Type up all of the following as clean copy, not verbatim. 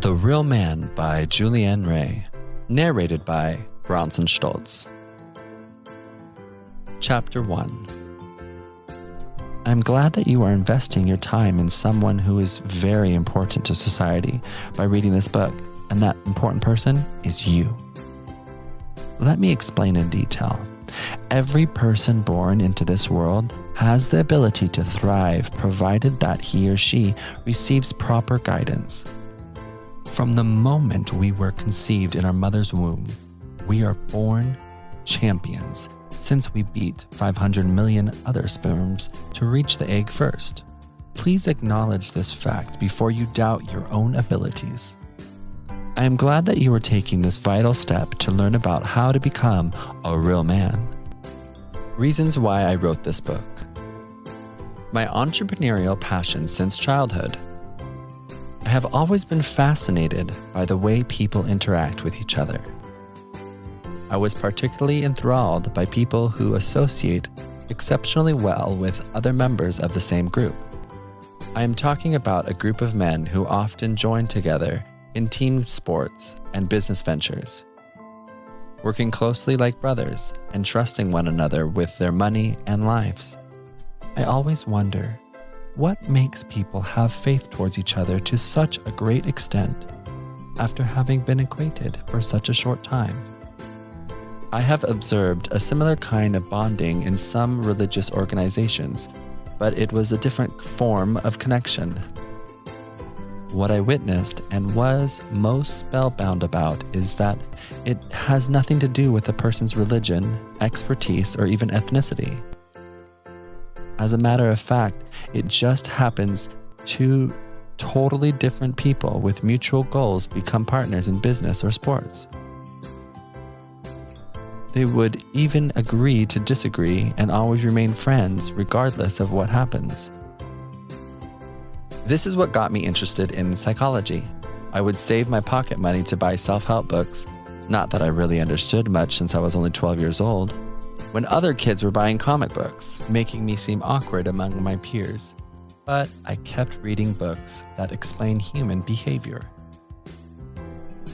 The Real Man by Julian Ray, narrated by Bronson Stoltz. Chapter 1. I'm glad that you are investing your time in someone who is very important to society by reading this book, and that important person is you. Let me explain in detail. Every person born into this world has the ability to thrive provided that he or she receives proper guidance. From the moment we were conceived in our mother's womb, we are born champions, since we beat 500 million other sperms to reach the egg first. Please acknowledge this fact before you doubt your own abilities. I am glad that you are taking this vital step to learn about how to become a real man. Reasons why I wrote this book. My entrepreneurial passion since childhood. I have always been fascinated by the way people interact with each other. I was particularly enthralled by people who associate exceptionally well with other members of the same group. I am talking about a group of men who often join together in team sports and business ventures, working closely like brothers and trusting one another with their money and lives. I always wonder, what makes people have faith towards each other to such a great extent after having been acquainted for such a short time? I have observed a similar kind of bonding in some religious organizations, but it was a different form of connection. What I witnessed and was most spellbound about is that it has nothing to do with a person's religion, expertise, or even ethnicity. As a matter of fact, it just happens two totally different people with mutual goals become partners in business or sports. They would even agree to disagree and always remain friends regardless of what happens. This is what got me interested in psychology. I would save my pocket money to buy self-help books, not that I really understood much since I was only 12 years old, when other kids were buying comic books, making me seem awkward among my peers. But I kept reading books that explain human behavior.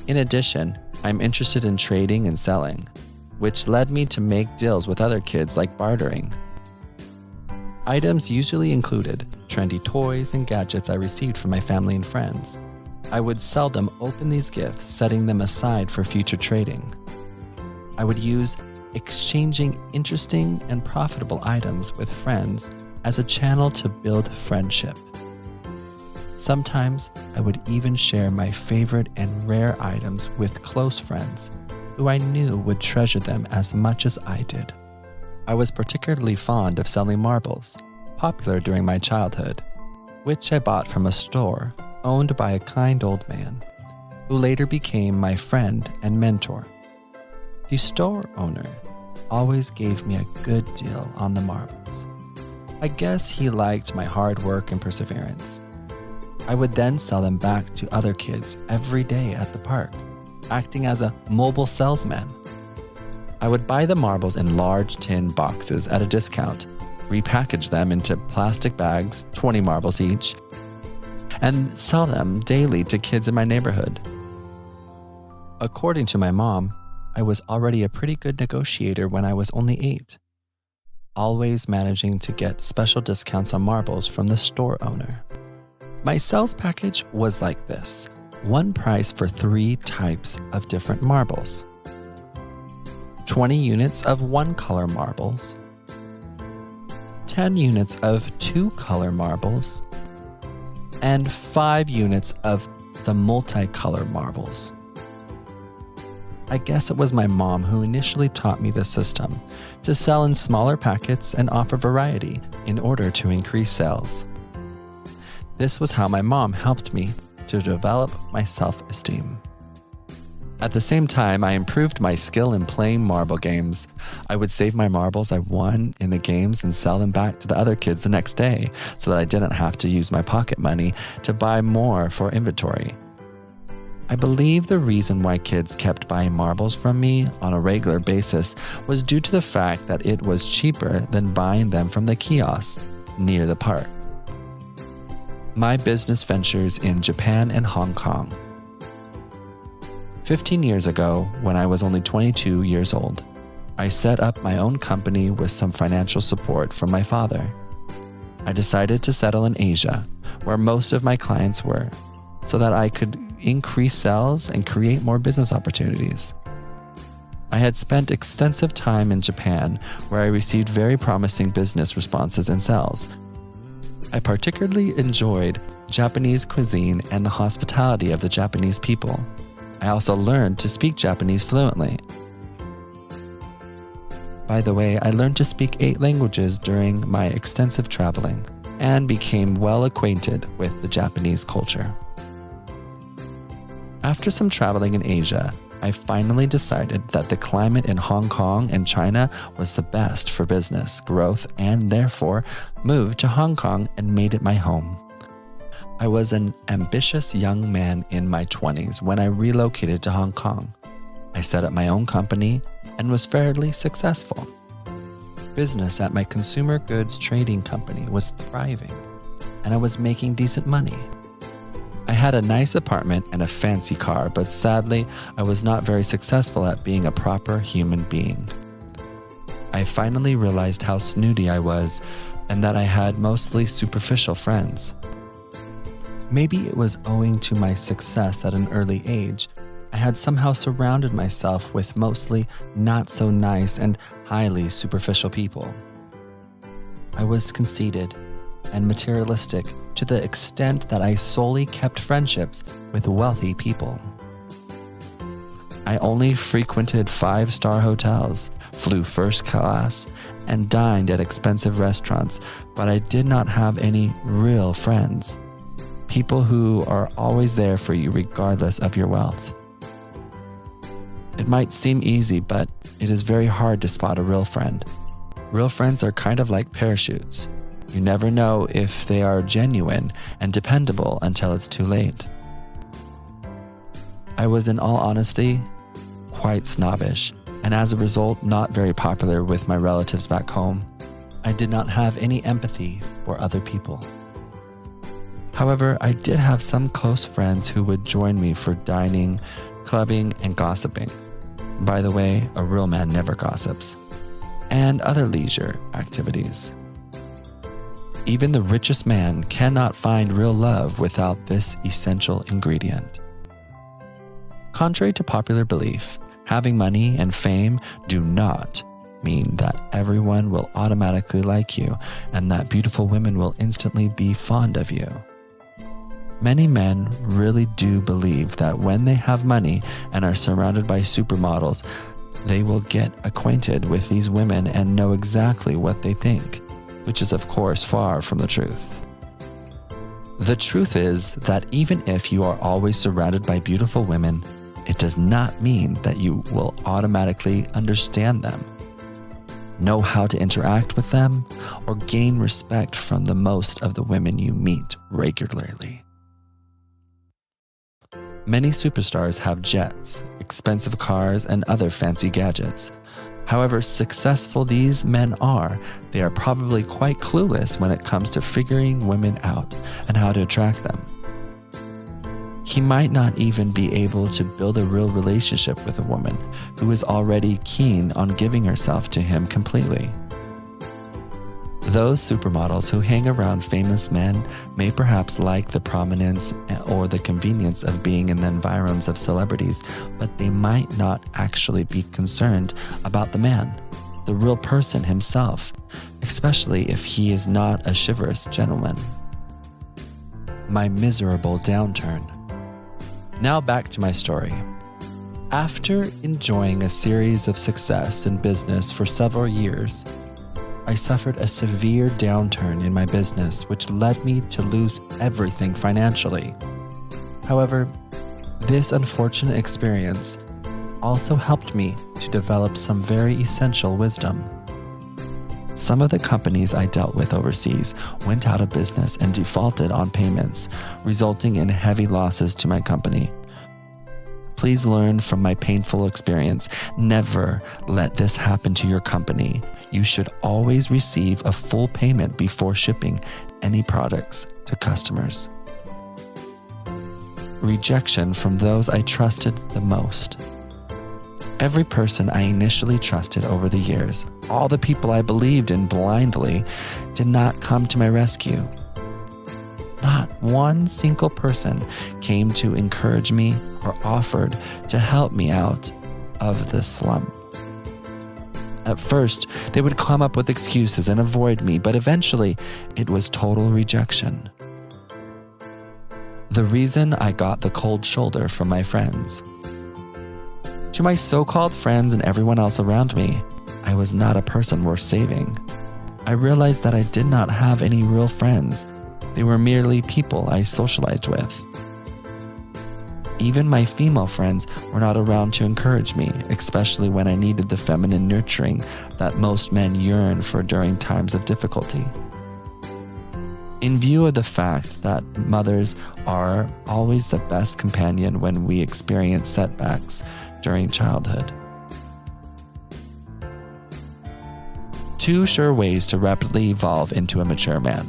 In addition, I'm interested in trading and selling, which led me to make deals with other kids like bartering. Items usually included trendy toys and gadgets I received from my family and friends. I would seldom open these gifts, setting them aside for future trading. I would use exchanging interesting and profitable items with friends as a channel to build friendship. Sometimes I would even share my favorite and rare items with close friends who I knew would treasure them as much as I did. I was particularly fond of selling marbles, popular during my childhood, which I bought from a store owned by a kind old man, who later became my friend and mentor. The store owner always gave me a good deal on the marbles. I guess he liked my hard work and perseverance. I would then sell them back to other kids every day at the park, acting as a mobile salesman. I would buy the marbles in large tin boxes at a discount, repackage them into plastic bags, 20 marbles each, and sell them daily to kids in my neighborhood. According to my mom, I was already a pretty good negotiator when I was only 8, always managing to get special discounts on marbles from the store owner. My sales package was like this: one price for 3 types of different marbles, 20 units of one-color marbles, 10 units of 2-color marbles, and 5 units of the multicolor marbles. I guess it was my mom who initially taught me this system, to sell in smaller packets and offer variety in order to increase sales. This was how my mom helped me to develop my self-esteem. At the same time, I improved my skill in playing marble games. I would save my marbles I won in the games and sell them back to the other kids the next day so that I didn't have to use my pocket money to buy more for inventory. I believe the reason why kids kept buying marbles from me on a regular basis was due to the fact that it was cheaper than buying them from the kiosks near the park. My business ventures in Japan and Hong Kong. 15 years ago, when I was only 22 years old, I set up my own company with some financial support from my father. I decided to settle in Asia, where most of my clients were, so that I could increase sales and create more business opportunities. I had spent extensive time in Japan, where I received very promising business responses and sales. I particularly enjoyed Japanese cuisine and the hospitality of the Japanese people. I also learned to speak Japanese fluently. By the way, I learned to speak 8 languages during my extensive traveling and became well acquainted with the Japanese culture. After some traveling in Asia, I finally decided that the climate in Hong Kong and China was the best for business growth and therefore moved to Hong Kong and made it my home. I was an ambitious young man in my 20s when I relocated to Hong Kong. I set up my own company and was fairly successful. Business at my consumer goods trading company was thriving, and I was making decent money. I had a nice apartment and a fancy car, but sadly, I was not very successful at being a proper human being. I finally realized how snooty I was and that I had mostly superficial friends. Maybe it was owing to my success at an early age. I had somehow surrounded myself with mostly not so nice and highly superficial people. I was conceited and materialistic to the extent that I solely kept friendships with wealthy people. I only frequented 5-star hotels, flew first class, and dined at expensive restaurants, but I did not have any real friends. People who are always there for you regardless of your wealth. It might seem easy, but it is very hard to spot a real friend. Real friends are kind of like parachutes. You never know if they are genuine and dependable until it's too late. I was, in all honesty, quite snobbish, and as a result, not very popular with my relatives back home. I did not have any empathy for other people. However, I did have some close friends who would join me for dining, clubbing, and gossiping. By the way, a real man never gossips. And other leisure activities. Even the richest man cannot find real love without this essential ingredient. Contrary to popular belief, having money and fame do not mean that everyone will automatically like you and that beautiful women will instantly be fond of you. Many men really do believe that when they have money and are surrounded by supermodels, they will get acquainted with these women and know exactly what they think, which is of course far from the truth. The truth is that even if you are always surrounded by beautiful women, it does not mean that you will automatically understand them, know how to interact with them, or gain respect from the most of the women you meet regularly. Many superstars have jets, expensive cars, and other fancy gadgets. However successful these men are, they are probably quite clueless when it comes to figuring women out and how to attract them. He might not even be able to build a real relationship with a woman who is already keen on giving herself to him completely. Those supermodels who hang around famous men may perhaps like the prominence or the convenience of being in the environs of celebrities, but they might not actually be concerned about the man, the real person himself, especially if he is not a chivalrous gentleman. My miserable downturn. Now back to my story. After enjoying a series of success in business for several years, I suffered a severe downturn in my business, which led me to lose everything financially. However, this unfortunate experience also helped me to develop some very essential wisdom. Some of the companies I dealt with overseas went out of business and defaulted on payments, resulting in heavy losses to my company. Please learn from my painful experience. Never let this happen to your company. You should always receive a full payment before shipping any products to customers. rejection from those I trusted the most. Every person I initially trusted over the years, all the people I believed in blindly, did not come to my rescue. Not one single person came to encourage me or offered to help me out of this slump. At first, they would come up with excuses and avoid me, but eventually it was total rejection. The reason I got the cold shoulder from my friends. To my so-called friends and everyone else around me, I was not a person worth saving. I realized that I did not have any real friends. They were merely people I socialized with. Even my female friends were not around to encourage me, especially when I needed the feminine nurturing that most men yearn for during times of difficulty. In view of the fact that mothers are always the best companion when we experience setbacks during childhood. 2 sure ways to rapidly evolve into a mature man.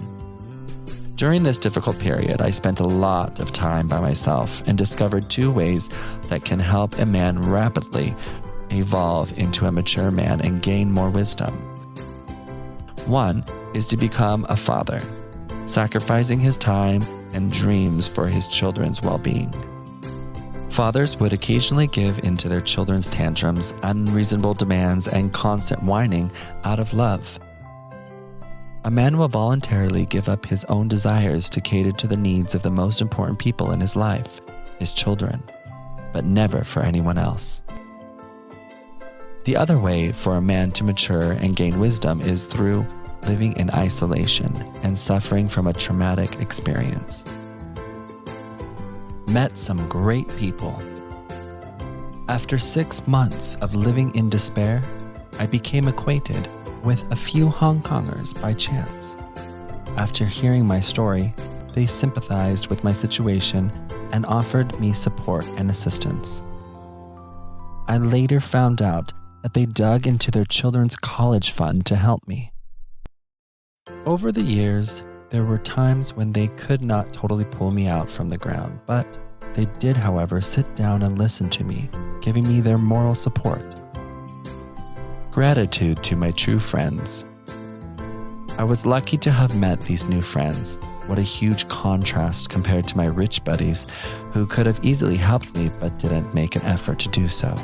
During this difficult period, I spent a lot of time by myself and discovered 2 ways that can help a man rapidly evolve into a mature man and gain more wisdom. 1 is to become a father, sacrificing his time and dreams for his children's well-being. Fathers would occasionally give into their children's tantrums, unreasonable demands, and constant whining out of love. A man will voluntarily give up his own desires to cater to the needs of the most important people in his life, his children, but never for anyone else. The other way for a man to mature and gain wisdom is through living in isolation and suffering from a traumatic experience. Met some great people. After 6 months of living in despair, I became acquainted with a few Hong Kongers by chance. After hearing my story, they sympathized with my situation and offered me support and assistance. I later found out that they dug into their children's college fund to help me. Over the years, there were times when they could not totally pull me out from the ground, but they did, however, sit down and listen to me, giving me their moral support. Gratitude to my true friends. I was lucky to have met these new friends. What a huge contrast compared to my rich buddies who could have easily helped me but didn't make an effort to do so.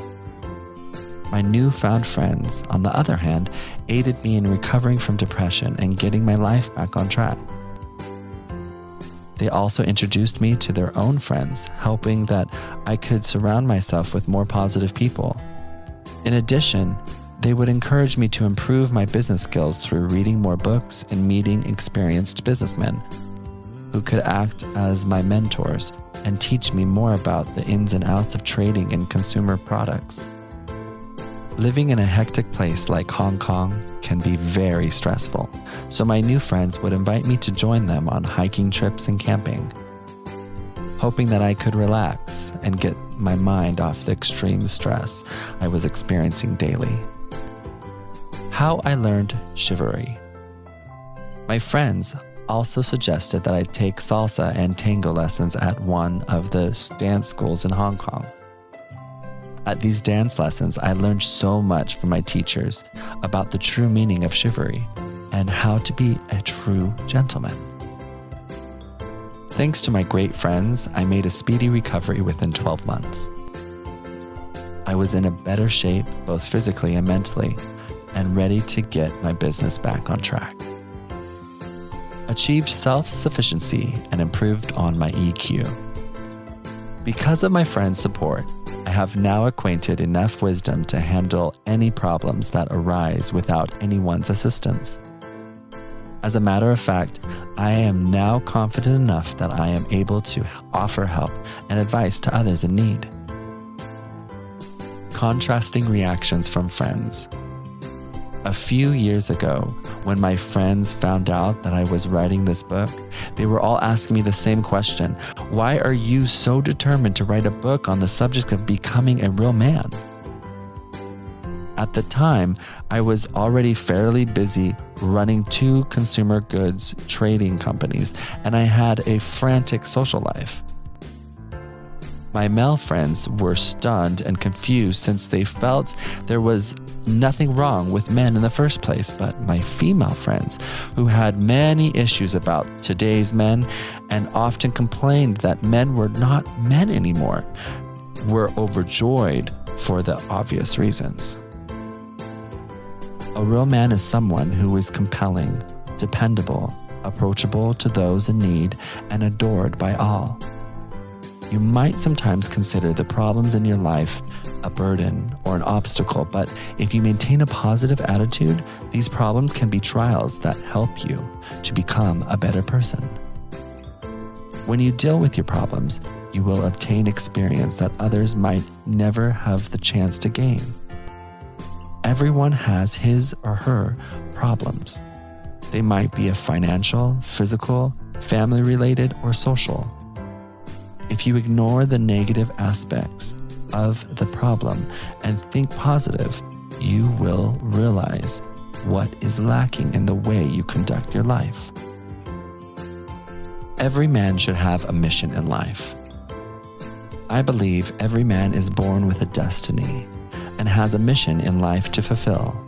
My newfound friends, on the other hand, aided me in recovering from depression and getting my life back on track. They also introduced me to their own friends, helping that I could surround myself with more positive people. In addition, they would encourage me to improve my business skills through reading more books and meeting experienced businessmen who could act as my mentors and teach me more about the ins and outs of trading in consumer products. Living in a hectic place like Hong Kong can be very stressful, so my new friends would invite me to join them on hiking trips and camping, hoping that I could relax and get my mind off the extreme stress I was experiencing daily. How I learned chivalry. My friends also suggested that I take salsa and tango lessons at one of the dance schools in Hong Kong. At these dance lessons, I learned so much from my teachers about the true meaning of chivalry and how to be a true gentleman. Thanks to my great friends, I made a speedy recovery within 12 months. I was in a better shape, both physically and mentally, and ready to get my business back on track. Achieved self-sufficiency and improved on my EQ. Because of my friends' support, I have now acquired enough wisdom to handle any problems that arise without anyone's assistance. As a matter of fact, I am now confident enough that I am able to offer help and advice to others in need. Contrasting reactions from friends. A few years ago, when my friends found out that I was writing this book, they were all asking me the same question. Why are you so determined to write a book on the subject of becoming a real man? At the time, I was already fairly busy running 2 consumer goods trading companies, and I had a frantic social life. My male friends were stunned and confused since they felt there was nothing wrong with men in the first place, but my female friends, who had many issues about today's men and often complained that men were not men anymore, were overjoyed for the obvious reasons. A real man is someone who is compelling, dependable, approachable to those in need, and adored by all. You might sometimes consider the problems in your life a burden or an obstacle, but if you maintain a positive attitude, these problems can be trials that help you to become a better person. When you deal with your problems, you will obtain experience that others might never have the chance to gain. Everyone has his or her problems. They might be financial, physical, family-related, or social. If you ignore the negative aspects of the problem and think positive, you will realize what is lacking in the way you conduct your life. Every man should have a mission in life. I believe every man is born with a destiny and has a mission in life to fulfill.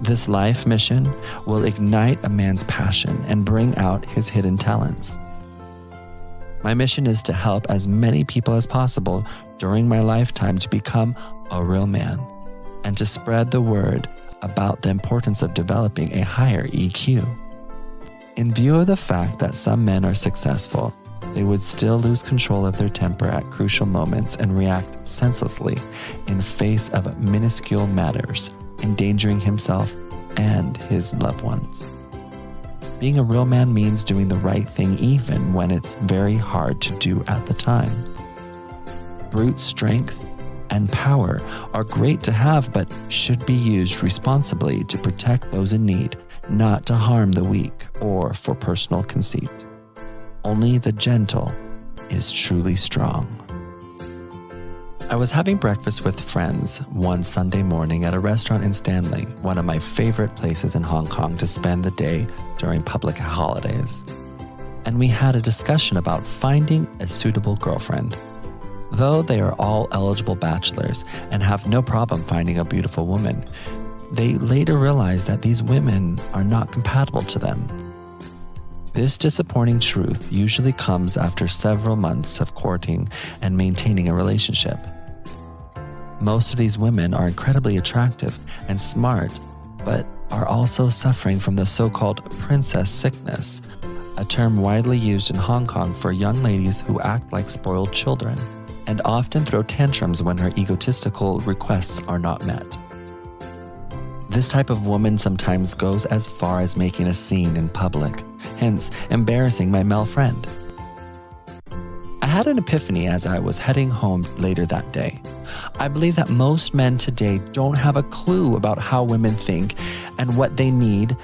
This life mission will ignite a man's passion and bring out his hidden talents. My mission is to help as many people as possible during my lifetime to become a real man and to spread the word about the importance of developing a higher EQ. In view of the fact that some men are successful, they would still lose control of their temper at crucial moments and react senselessly in face of minuscule matters, endangering himself and his loved ones. Being a real man means doing the right thing even when it's very hard to do at the time. Brute strength and power are great to have, but should be used responsibly to protect those in need, not to harm the weak or for personal conceit. Only the gentle is truly strong. I was having breakfast with friends one Sunday morning at a restaurant in Stanley, one of my favorite places in Hong Kong to spend the day during public holidays. And we had a discussion about finding a suitable girlfriend. Though they are all eligible bachelors and have no problem finding a beautiful woman, they later realized that these women are not compatible to them. This disappointing truth usually comes after several months of courting and maintaining a relationship. Most of these women are incredibly attractive and smart, but are also suffering from the so-called princess sickness, a term widely used in Hong Kong for young ladies who act like spoiled children and often throw tantrums when her egotistical requests are not met. This type of woman sometimes goes as far as making a scene in public, hence embarrassing my male friend. I had an epiphany as I was heading home later that day. I believe that most men today don't have a clue about how women think and what they need,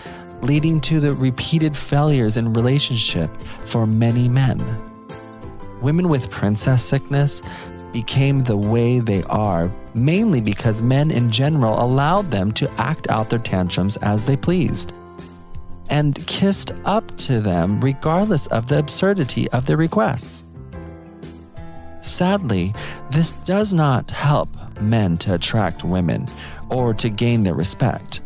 leading to the repeated failures in relationship for many men. Women with princess sickness became the way they are mainly because men in general allowed them to act out their tantrums as they pleased and kissed up to them regardless of the absurdity of their requests. Sadly, this does not help men to attract women or to gain their respect.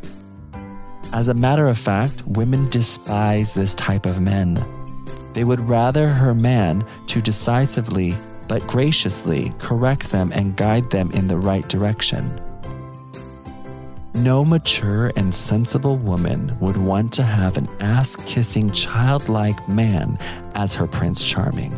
As a matter of fact, women despise this type of men. They would rather her man to decisively but graciously correct them and guide them in the right direction. No mature and sensible woman would want to have an ass-kissing childlike man as her Prince Charming.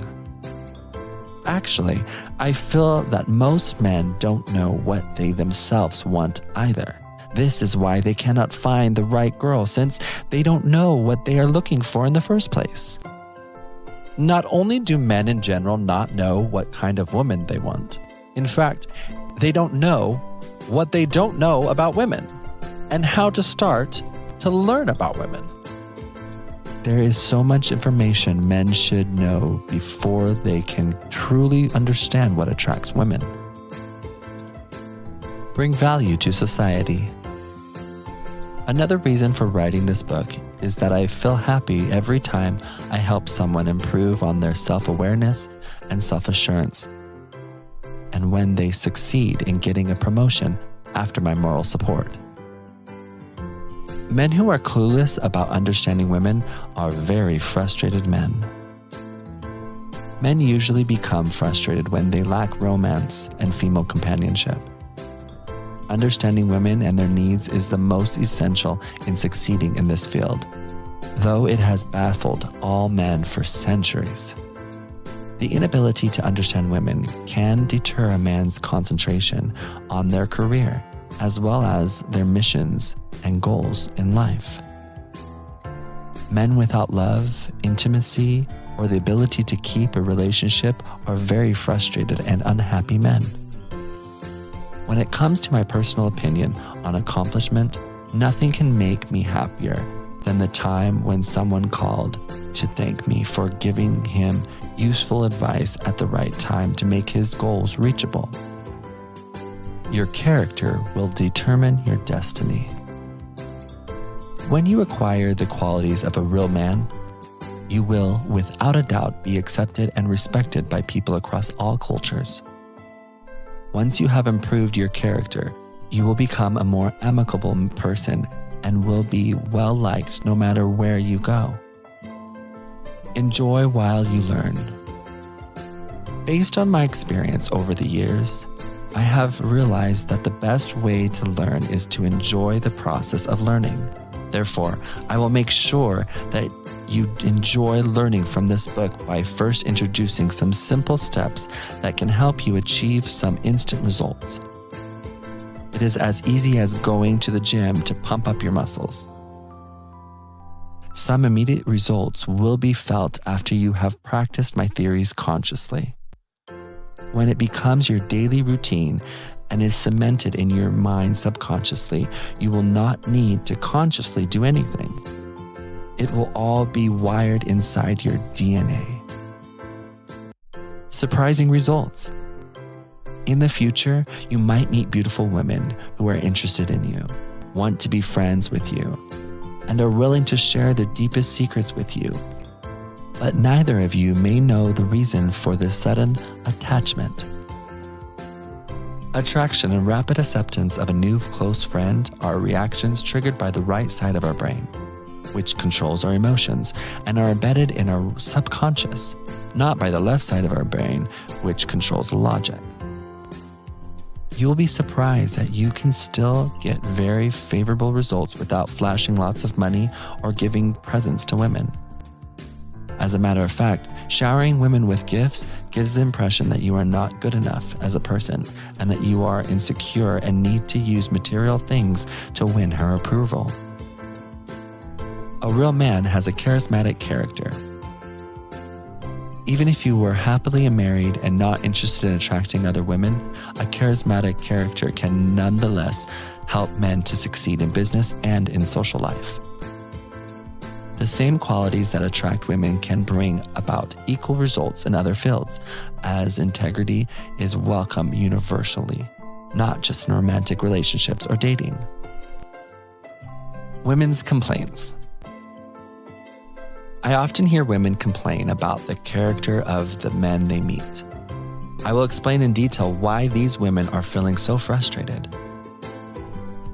Actually, I feel that most men don't know what they themselves want either. This is why they cannot find the right girl, since they don't know what they are looking for in the first place. Not only do men in general not know what kind of woman they want, in fact, they don't know what they don't know about women and how to start to learn about women. There is so much information men should know before they can truly understand what attracts women. Bring value to society. Another reason for writing this book is that I feel happy every time I help someone improve on their self-awareness and self-assurance. and when they succeed in getting a promotion after my moral support. Men who are clueless about understanding women are very frustrated men. Men usually become frustrated when they lack romance and female companionship. Understanding women and their needs is the most essential in succeeding in this field, though it has baffled all men for centuries. The inability to understand women can deter a man's concentration on their career as well as their missions and goals in life. Men without love, intimacy, or the ability to keep a relationship are very frustrated and unhappy men. When it comes to my personal opinion on accomplishment, nothing can make me happier than the time when someone called to thank me for giving him useful advice at the right time to make his goals reachable. Your character will determine your destiny. When you acquire the qualities of a real man, you will, without a doubt, be accepted and respected by people across all cultures. Once you have improved your character, you will become a more amicable person and will be well liked no matter where you go. Enjoy while you learn. Based on my experience over the years, I have realized that the best way to learn is to enjoy the process of learning. Therefore, I will make sure that you enjoy learning from this book by first introducing some simple steps that can help you achieve some instant results. It is as easy as going to the gym to pump up your muscles. Some immediate results will be felt after you have practiced my theories consciously. When it becomes your daily routine and is cemented in your mind subconsciously, you will not need to consciously do anything. It will all be wired inside your DNA. Surprising results. In the future, you might meet beautiful women who are interested in you, want to be friends with you, and are willing to share their deepest secrets with you. But neither of you may know the reason for this sudden attachment. Attraction and rapid acceptance of a new close friend are reactions triggered by the right side of our brain, which controls our emotions and are embedded in our subconscious, not by the left side of our brain, which controls logic. You will be surprised that you can still get very favorable results without flashing lots of money or giving presents to women. As a matter of fact, showering women with gifts gives the impression that you are not good enough as a person and that you are insecure and need to use material things to win her approval. A real man has a charismatic character. Even if you were happily married and not interested in attracting other women, a charismatic character can nonetheless help men to succeed in business and in social life. The same qualities that attract women can bring about equal results in other fields, as integrity is welcome universally, not just in romantic relationships or dating. Women's complaints. I often hear women complain about the character of the men they meet. I will explain in detail why these women are feeling so frustrated.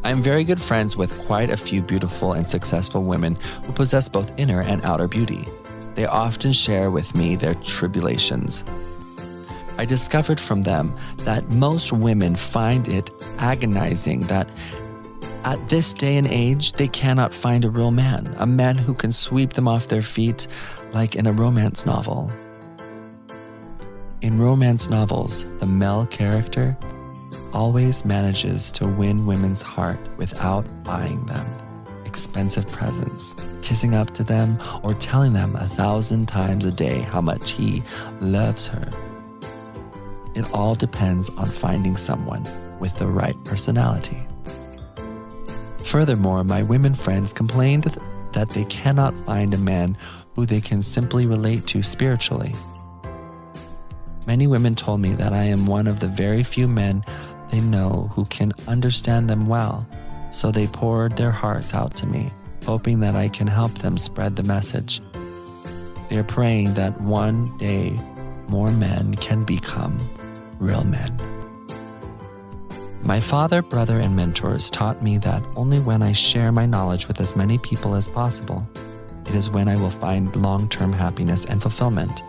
I am very good friends with quite a few beautiful and successful women who possess both inner and outer beauty. They often share with me their tribulations. I discovered from them that most women find it agonizing that at this day and age, they cannot find a real man, a man who can sweep them off their feet like in a romance novel. In romance novels, the male character always manages to win women's heart without buying them expensive presents, kissing up to them, or telling them 1,000 times a day how much he loves her. It all depends on finding someone with the right personality. Furthermore, my women friends complained that they cannot find a man who they can simply relate to spiritually. Many women told me that I am one of the very few men they know who can understand them well, so they poured their hearts out to me, hoping that I can help them spread the message. They are praying that one day more men can become real men. My father, brother, and mentors taught me that only when I share my knowledge with as many people as possible, it is when I will find long-term happiness and fulfillment.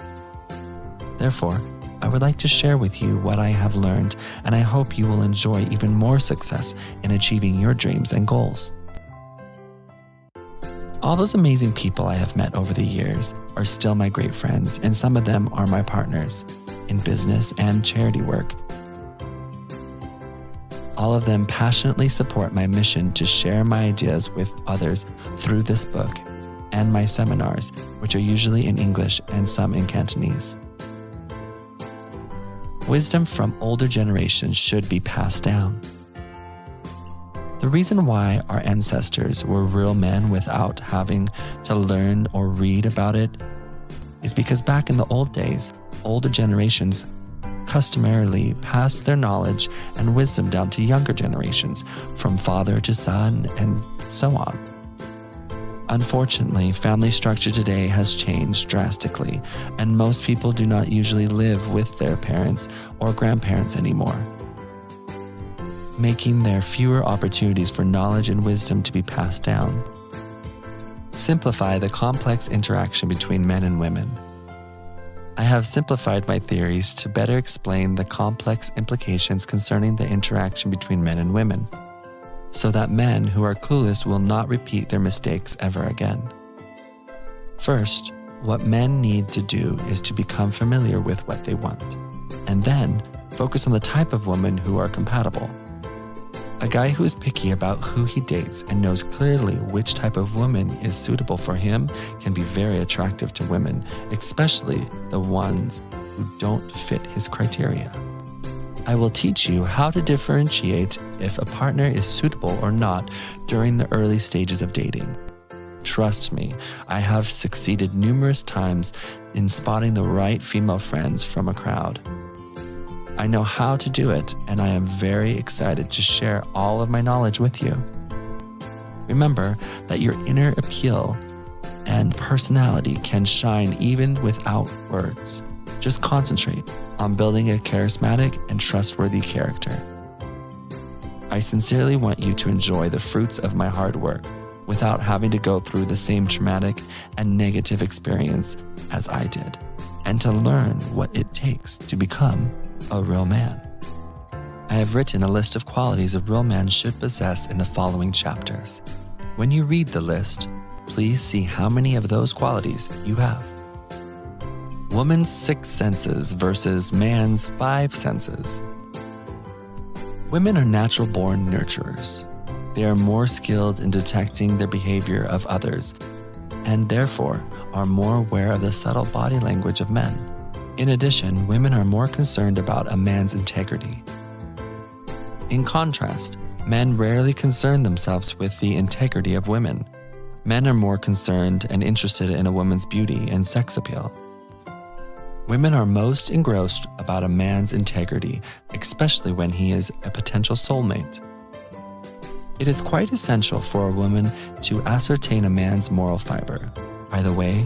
Therefore, I would like to share with you what I have learned, and I hope you will enjoy even more success in achieving your dreams and goals. All those amazing people I have met over the years are still my great friends, and some of them are my partners in business and charity work. All of them passionately support my mission to share my ideas with others through this book and my seminars, which are usually in English and some in Cantonese. Wisdom from older generations should be passed down. The reason why our ancestors were real men without having to learn or read about it is because back in the old days, older generations customarily passed their knowledge and wisdom down to younger generations, from father to son, and so on. Unfortunately, family structure today has changed drastically, and most people do not usually live with their parents or grandparents anymore, making there fewer opportunities for knowledge and wisdom to be passed down. Simplify the complex interaction between men and women. I have simplified my theories to better explain the complex implications concerning the interaction between men and women, so that men who are clueless will not repeat their mistakes ever again. First, what men need to do is to become familiar with what they want, and then focus on the type of women who are compatible. A guy who is picky about who he dates and knows clearly which type of woman is suitable for him can be very attractive to women, especially the ones who don't fit his criteria. I will teach you how to differentiate if a partner is suitable or not during the early stages of dating. Trust me, I have succeeded numerous times in spotting the right female friends from a crowd. I know how to do it, and I am very excited to share all of my knowledge with you. Remember that your inner appeal and personality can shine even without words. Just concentrate on building a charismatic and trustworthy character. I sincerely want you to enjoy the fruits of my hard work without having to go through the same traumatic and negative experience as I did, and to learn what it takes to become a real man. I have written a list of qualities a real man should possess in the following chapters. When you read the list, please see how many of those qualities you have. Woman's 6 senses versus man's 5 senses. Women are natural-born nurturers. They are more skilled in detecting the behavior of others, and therefore are more aware of the subtle body language of men. In addition, women are more concerned about a man's integrity. In contrast, men rarely concern themselves with the integrity of women. Men are more concerned and interested in a woman's beauty and sex appeal. Women are most engrossed about a man's integrity, especially when he is a potential soulmate. It is quite essential for a woman to ascertain a man's moral fiber. By the way,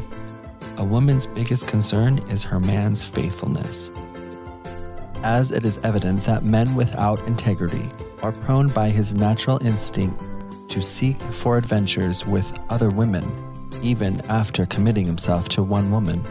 a woman's biggest concern is her man's faithfulness, as it is evident that men without integrity are prone by his natural instinct to seek for adventures with other women, even after committing himself to one woman.